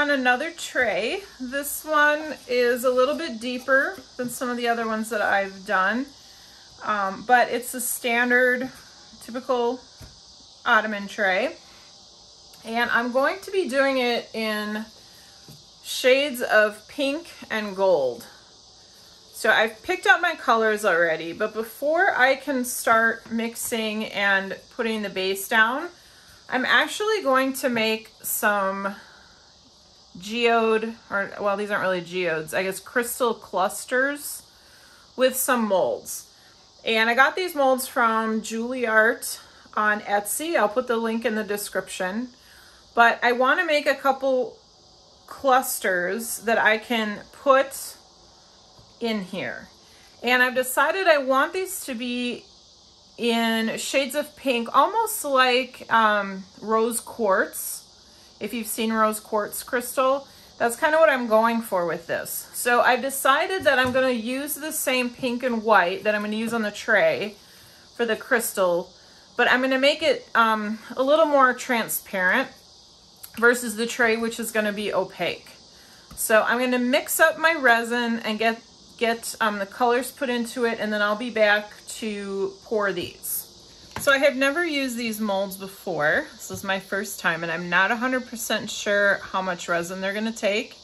on another tray. This one is a little bit deeper than some of the other ones that I've done, but it's a standard, typical ottoman tray. And I'm going to be doing it in shades of pink and gold. So I've picked out my colors already, but before I can start mixing and putting the base down, I'm actually going to make some geode, or well, these aren't really geodes, I guess crystal clusters with some molds. And I got these molds from Juilliard on Etsy. I'll put the link in the description. But I want to make a couple clusters that I can put in here. And I've decided I want these to be in shades of pink, almost like rose quartz. If you've seen rose quartz crystal, that's kind of what I'm going for with this. So I've decided that I'm going to use the same pink and white that I'm going to use on the tray for the crystal, but I'm going to make it a little more transparent versus the tray, which is going to be opaque. So I'm going to mix up my resin and get the colors put into it, and then I'll be back to pour these. So I have never used these molds before. This is my first time, and I'm not 100% sure how much resin they're going to take,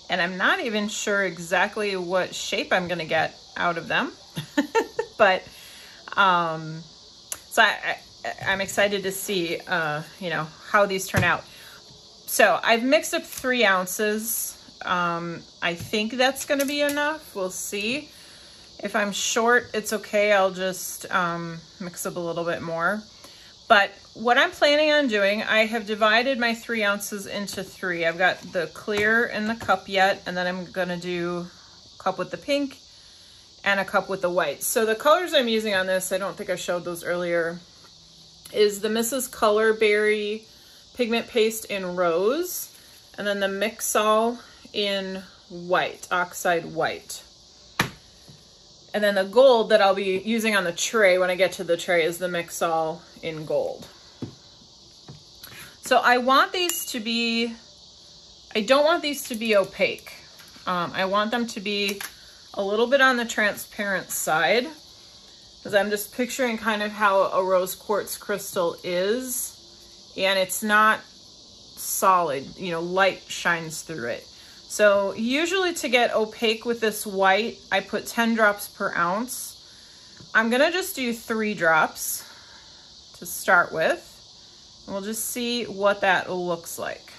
and I'm not even sure exactly what shape I'm going to get out of them. But so I'm excited to see you know, how these turn out. So I've mixed up 3 ounces. I think that's going to be enough. We'll see. If I'm short, it's okay. I'll just mix up a little bit more. But what I'm planning on doing, I have divided my 3 ounces into 3. I've got the clear in the cup yet, and then I'm going to do a cup with the pink and a cup with the white. So the colors I'm using on this, I don't think I showed those earlier, is the Mrs. Colorberry pigment paste in rose, and then the Mix-All in white, oxide white. And then the gold that I'll be using on the tray when I get to the tray is the Mix-All in gold. So I want these to be, I don't want these to be opaque. I want them to be a little bit on the transparent side, because I'm just picturing kind of how a rose quartz crystal is, and it's not solid, you know, light shines through it. So usually to get opaque with this white, I put 10 drops per ounce. I'm gonna just do 3 drops to start with, and we'll just see what that looks like.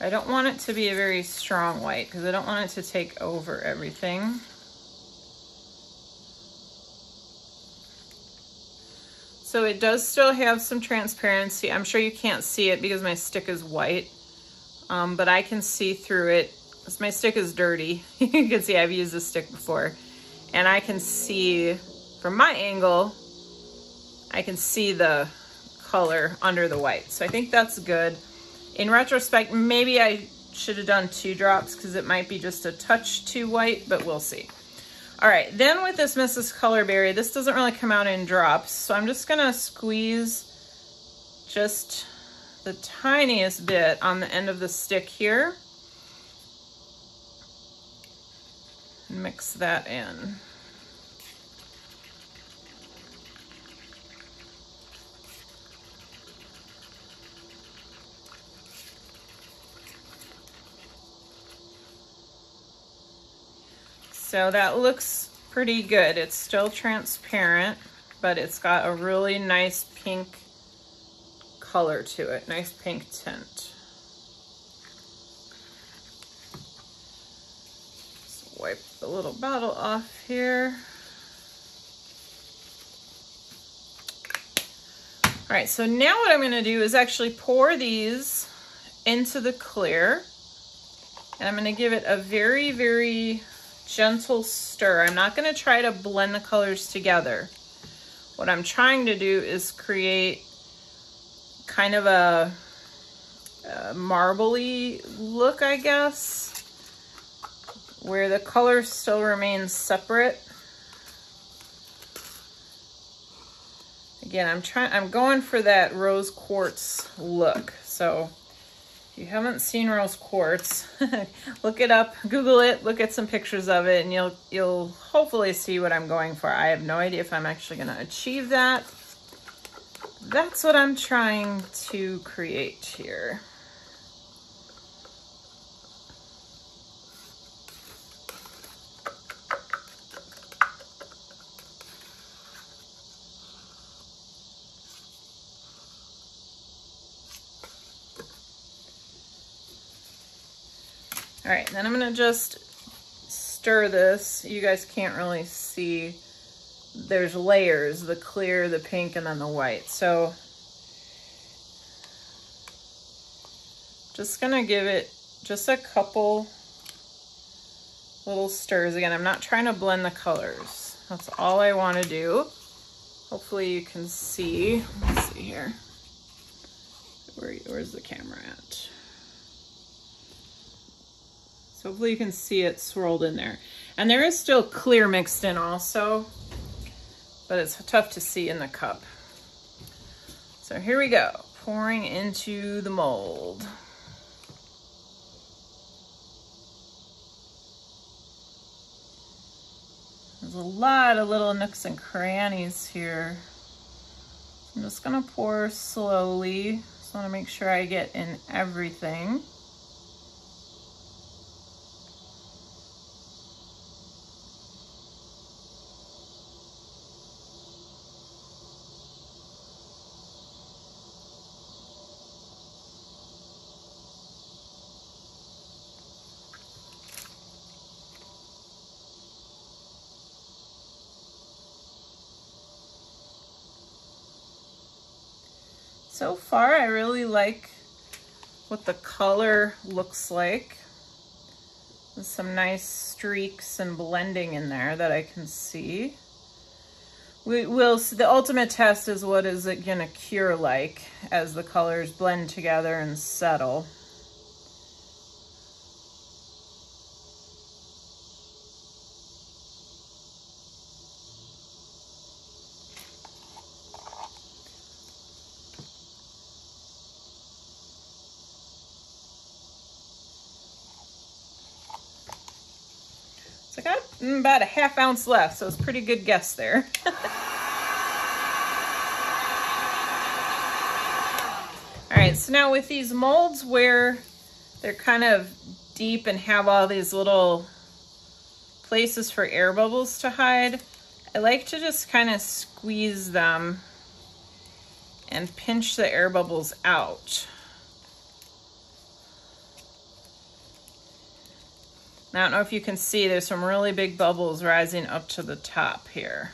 I don't want it to be a very strong white because I don't want it to take over everything. So it does still have some transparency. I'm sure you can't see it because my stick is white, but I can see through it because my stick is dirty. You can see I've used this stick before, and I can see from my angle, I can see the color under the white. So I think that's good. In retrospect, maybe I should have done 2 drops because it might be just a touch too white, but we'll see. All right, then with this Mrs. Colorberry, this doesn't really come out in drops, so I'm just gonna squeeze just the tiniest bit on the end of the stick here and mix that in. So that looks pretty good. It's still transparent, but it's got a really nice pink color to it, nice pink tint. Just wipe the little bottle off here. All right, so now what I'm gonna do is actually pour these into the clear, and I'm gonna give it a very, very gentle stir. I'm not going to try to blend the colors together. What I'm trying to do is create kind of a marbly look, I guess, where the color still remains separate. Again, I'm going for that rose quartz look. So if you haven't seen rose quartz, look it up, Google it, look at some pictures of it, and you'll hopefully see what I'm going for. I have no idea if I'm actually going to achieve that. That's what I'm trying to create here. All right, then I'm gonna just stir this. You guys can't really see. There's layers, the clear, the pink, and then the white. So just gonna give it just a couple little stirs. Again, I'm not trying to blend the colors. That's all I wanna do. Hopefully you can see. Let's see here. Where's the camera at? So hopefully you can see it swirled in there. And there is still clear mixed in also, but it's tough to see in the cup. So here we go, pouring into the mold. There's a lot of little nooks and crannies here. I'm just gonna pour slowly. Just wanna make sure I get in everything. So far, I really like what the color looks like. There's some nice streaks and blending in there that I can see. The ultimate test is what is it gonna cure like as the colors blend together and settle. So I got about a ½ ounce left, so it's a pretty good guess there. All right, so now with these molds where they're kind of deep and have all these little places for air bubbles to hide, I like to just kind of squeeze them and pinch the air bubbles out. I don't know if you can see, there's some really big bubbles rising up to the top here.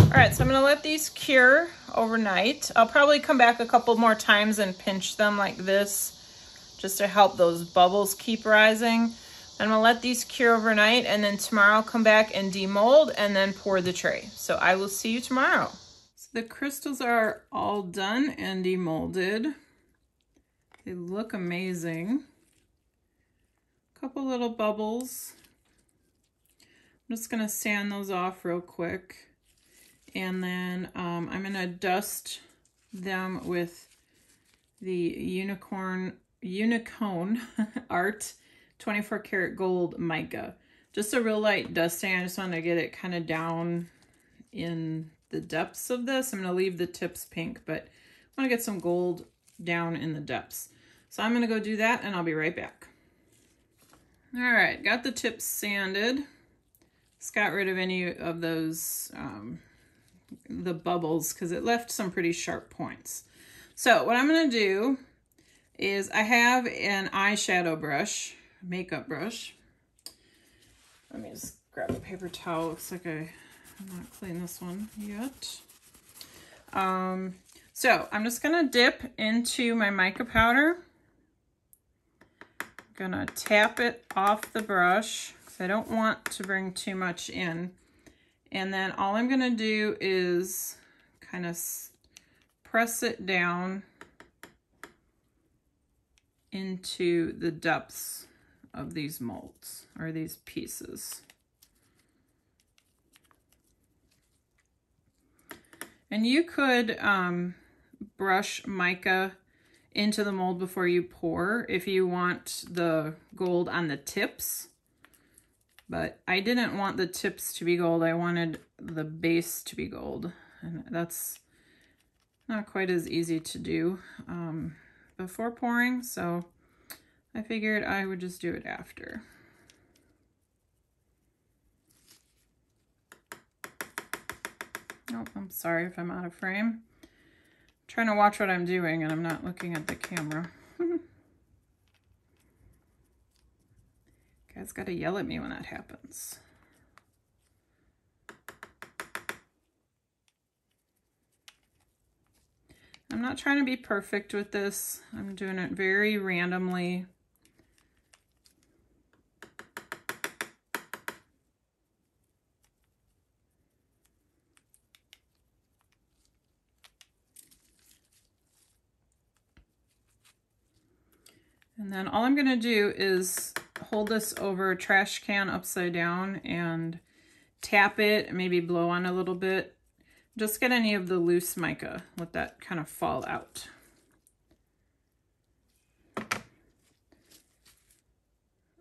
All right, so I'm gonna let these cure overnight. I'll probably come back a couple more times and pinch them like this just to help those bubbles keep rising. I'm gonna let these cure overnight, and then tomorrow I'll come back and demold and then pour the tray. So I will see you tomorrow. So the crystals are all done and demolded. They look amazing. Couple little bubbles. I'm just gonna sand those off real quick. And then I'm gonna dust them with the Unicone Art 24 karat gold mica. Just a real light dusting. I just want to get it kind of down in the depths of this. I'm gonna leave the tips pink, but I want to get some gold down in the depths. So I'm gonna go do that and I'll be right back. All right, got the tips sanded. Just got rid of any of those the bubbles because it left some pretty sharp points. So what I'm going to do is I have an eyeshadow brush, makeup brush. Let me just grab a paper towel. Looks like I'm not cleaned this one yet. So I'm just gonna dip into my mica powder. I'm gonna tap it off the brush because I don't want to bring too much in. And then all I'm gonna do is kind of press it down into the depths of these molds or these pieces. And you could brush mica into the mold before you pour if you want the gold on the tips. But I didn't want the tips to be gold. I wanted the base to be gold. And that's not quite as easy to do before pouring. So I figured I would just do it after. Oh, I'm sorry if I'm out of frame. I'm trying to watch what I'm doing and I'm not looking at the camera. Guys gotta yell at me when that happens. I'm not trying to be perfect with this. I'm doing it very randomly. And then all I'm gonna do is hold this over a trash can upside down and tap it and maybe blow on a little bit. Just get any of the loose mica, let that kind of fall out.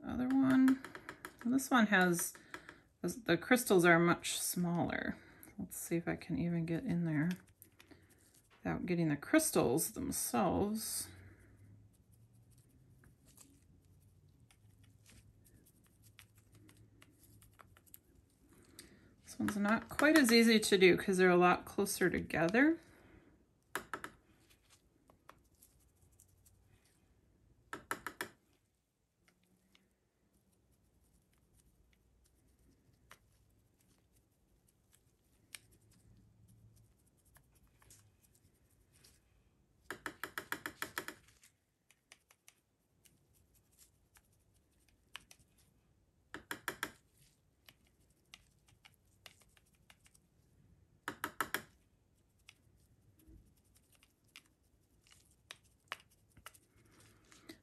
Other one, well, this one has, the crystals are much smaller. Let's see if I can even get in there without getting the crystals themselves. This one's not quite as easy to do because they're a lot closer together.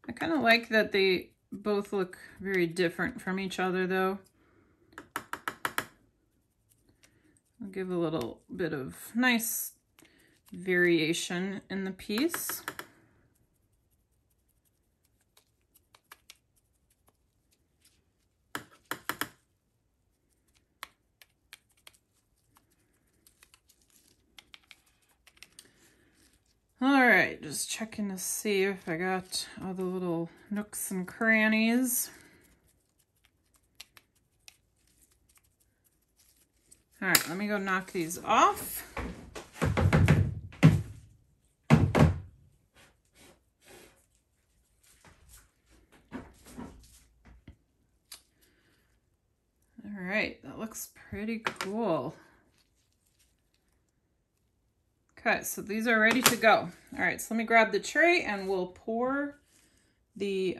I kind of like that they both look very different from each other though. I'll give a little bit of nice variation in the piece. All right, just checking to see if I got all the little nooks and crannies. All right, let me go knock these off. All right, that looks pretty cool. Okay, so these are ready to go. All right, so let me grab the tray and we'll pour the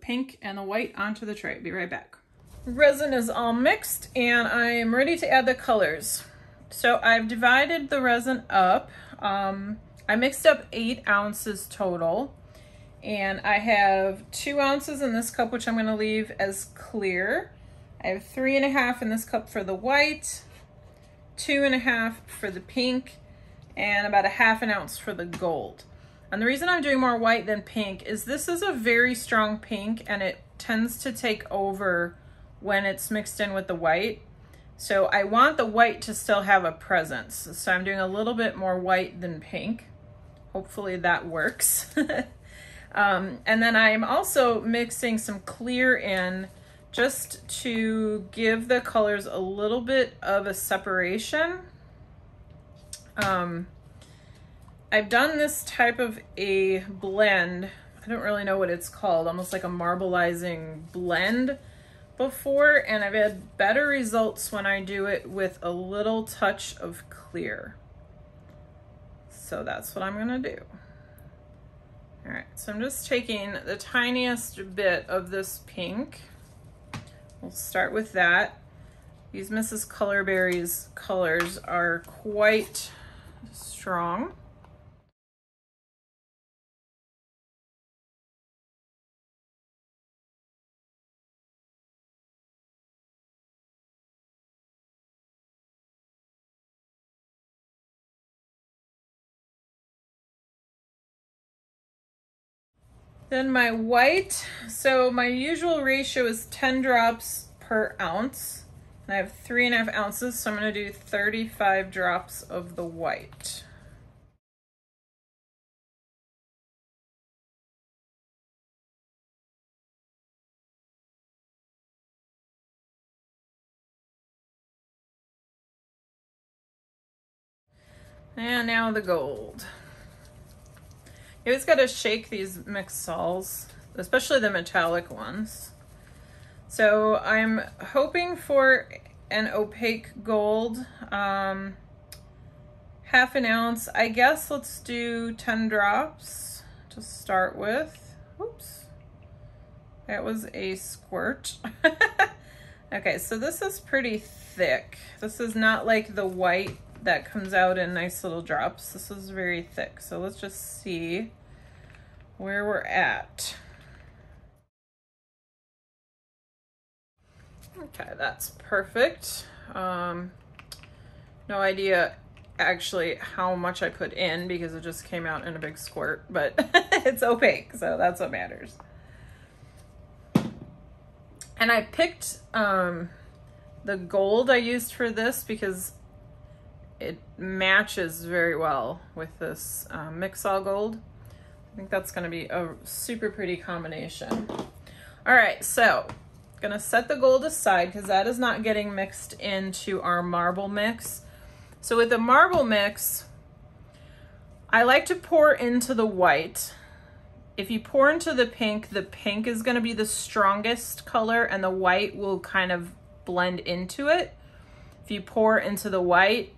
pink and the white onto the tray. Be right back. Resin is all mixed and I am ready to add the colors. So I've divided the resin up. I mixed up 8 ounces total. And I have 2 ounces in this cup, which I'm gonna leave as clear. I have 3.5 in this cup for the white, 2.5 for the pink, and about 1/2 ounce for the gold. And the reason I'm doing more white than pink is this is a very strong pink and it tends to take over when it's mixed in with the white. So I want the white to still have a presence. So I'm doing a little bit more white than pink. Hopefully that works. And then I'm also mixing some clear in just to give the colors a little bit of a separation. I've done this type of a blend. I don't really know what it's called, almost like a marbleizing blend, before, and I've had better results when I do it with a little touch of clear. So that's what I'm gonna do. All right, so I'm just taking the tiniest bit of this pink. We'll start with that. These Mrs. Colorberry's colors are quite strong. Then my white, so my usual ratio is 10 drops per ounce. And I have 3.5 ounces, so I'm gonna do 35 drops of the white. And now the gold. You always gotta shake these mixed sols, especially the metallic ones. So I'm hoping for an opaque gold, 1/2 ounce. I guess let's do 10 drops to start with. Oops, that was a squirt. Okay, so this is pretty thick. This is not like the white that comes out in nice little drops. This is very thick. So let's just see where we're at. Okay, that's perfect. No idea actually how much I put in because it just came out in a big squirt, but it's opaque, so that's what matters. And I picked the gold I used for this because it matches very well with this Mix-All Gold. I think that's gonna be a super pretty combination. All right, so gonna set the gold aside because that is not getting mixed into our marble mix. So with the marble mix, I like to pour into the white. If you pour into the pink is gonna be the strongest color and the white will kind of blend into it. If you pour into the white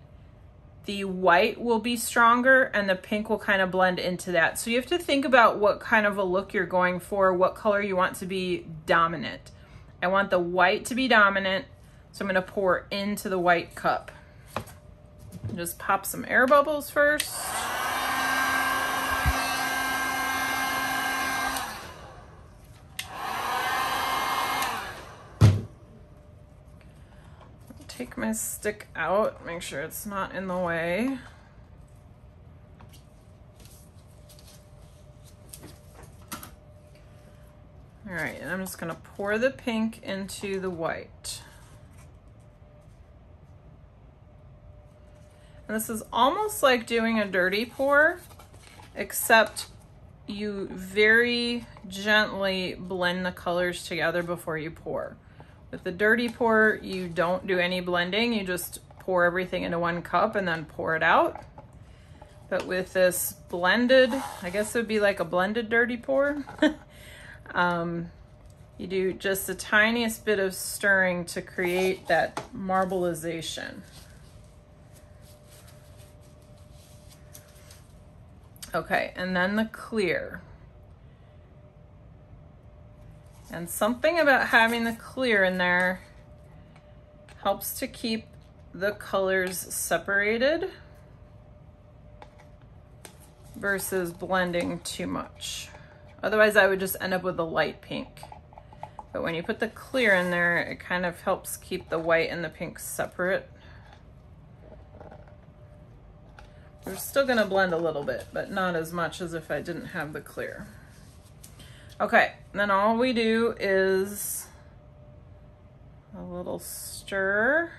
will be stronger and the pink will kind of blend into that. So you have to think about what kind of a look you're going for, what color you want to be dominant. I want the white to be dominant, so I'm gonna pour into the white cup. Just pop some air bubbles first. Take my stick out, make sure it's not in the way. All right, and I'm just gonna pour the pink into the white. And this is almost like doing a dirty pour, except you very gently blend the colors together before you pour. With the dirty pour, you don't do any blending, you just pour everything into one cup and then pour it out. But with this blended, I guess it would be like a blended dirty pour. You do just the tiniest bit of stirring to create that marbleization. Okay, and then the clear. And something about having the clear in there helps to keep the colors separated versus blending too much. Otherwise I would just end up with a light pink. But when you put the clear in there, it kind of helps keep the white and the pink separate. We're still gonna blend a little bit, but not as much as if I didn't have the clear. Okay, then all we do is a little stir.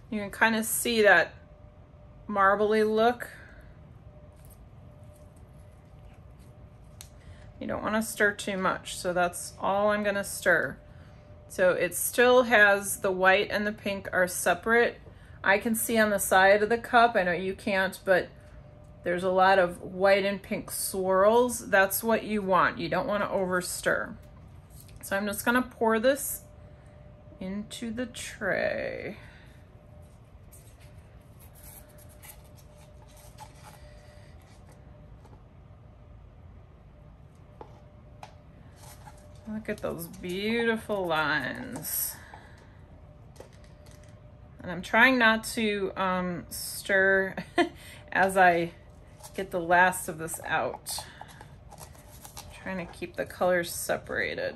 You can kind of see that marbly look. You don't want to stir too much, so that's all I'm going to stir. So it still has the white and the pink are separate. I can see on the side of the cup, I know you can't, but there's a lot of white and pink swirls. That's what you want. You don't want to over stir. So I'm just gonna pour this into the tray. Look at those beautiful lines. And I'm trying not to stir as I get the last of this out. Trying to keep the colors separated.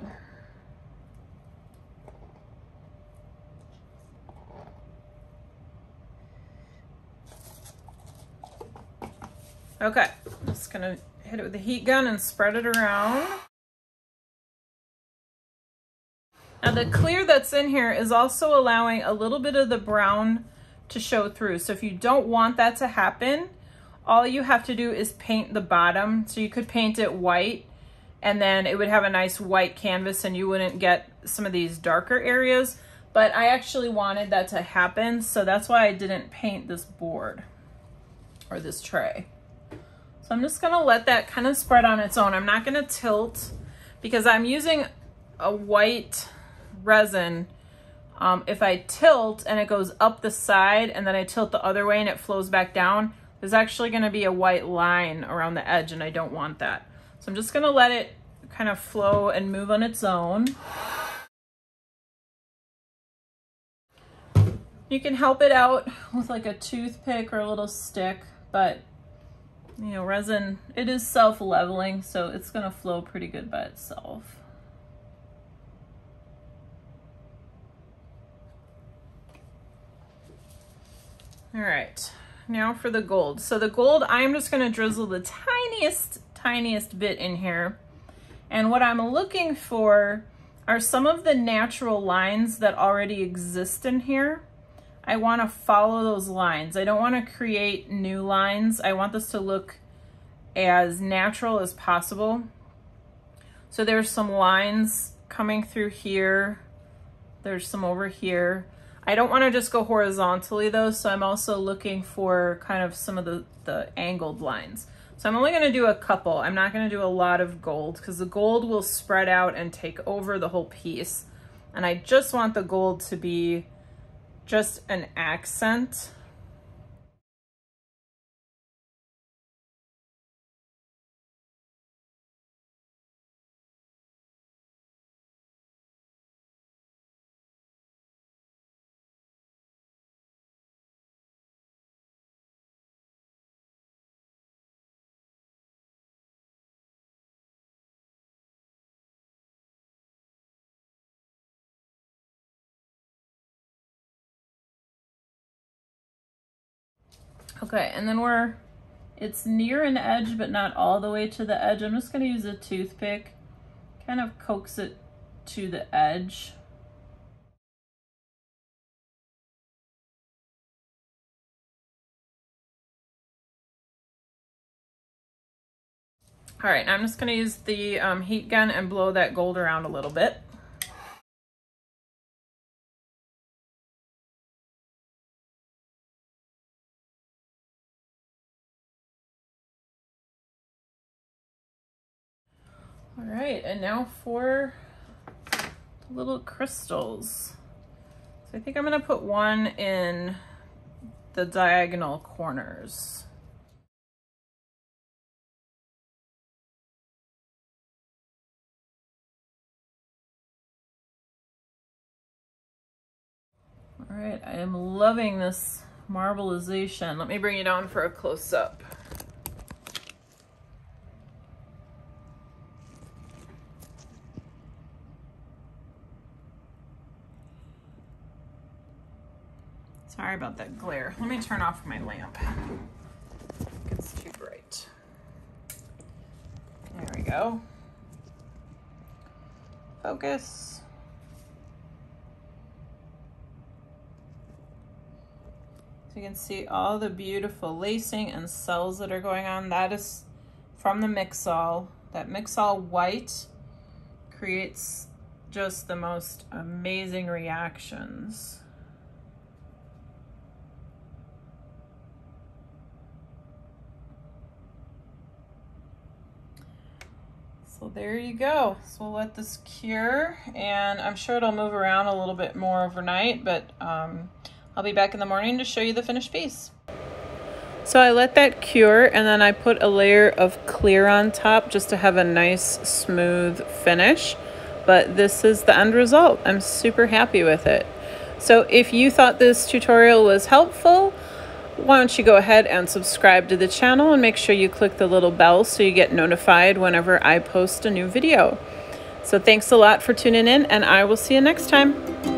Okay, I'm just gonna hit it with the heat gun and spread it around. Now the clear that's in here is also allowing a little bit of the brown to show through. So if you don't want that to happen, all you have to do is paint the bottom. So you could paint it white and then it would have a nice white canvas and you wouldn't get some of these darker areas. But I actually wanted that to happen, so that's why I didn't paint this board or this tray. So I'm just gonna let that kind of spread on its own. I'm not gonna tilt because I'm using a white resin. If I tilt and it goes up the side and then I tilt the other way and it flows back down, there's actually gonna be a white line around the edge and I don't want that. So I'm just gonna let it kind of flow and move on its own. You can help it out with like a toothpick or a little stick, but you know, resin, it is self-leveling, so it's gonna flow pretty good by itself. All right, now for the gold. So the gold, I'm just gonna drizzle the tiniest bit in here. And what I'm looking for are some of the natural lines that already exist in here. I wanna follow those lines. I don't wanna create new lines. I want this to look as natural as possible. So there's some lines coming through here. There's some over here. I don't want to just go horizontally though, so I'm also looking for kind of some of the angled lines. So I'm only going to do a couple. I'm not going to do a lot of gold because the gold will spread out and take over the whole piece. And I just want the gold to be just an accent. Okay, and then it's near an edge, but not all the way to the edge. I'm just gonna use a toothpick, kind of coax it to the edge. All right, I'm just gonna use the heat gun and blow that gold around a little bit. All right, and now for the little crystals. So I think I'm gonna put one in the diagonal corners. All right, I am loving this marbleization. Let me bring you down for a close-up. Sorry about that glare. Let me turn off my lamp. It's too bright. There we go. Focus. So you can see all the beautiful lacing and cells that are going on. That is from the Mixol. That Mixol white creates just the most amazing reactions. So there you go. So we'll let this cure, and I'm sure it'll move around a little bit more overnight, but I'll be back in the morning to show you the finished piece. So I let that cure, and then I put a layer of clear on top just to have a nice smooth finish. But this is the end result. I'm super happy with it. So if you thought this tutorial was helpful, why don't you go ahead and subscribe to the channel and make sure you click the little bell so you get notified whenever I post a new video. So thanks a lot for tuning in, and I will see you next time.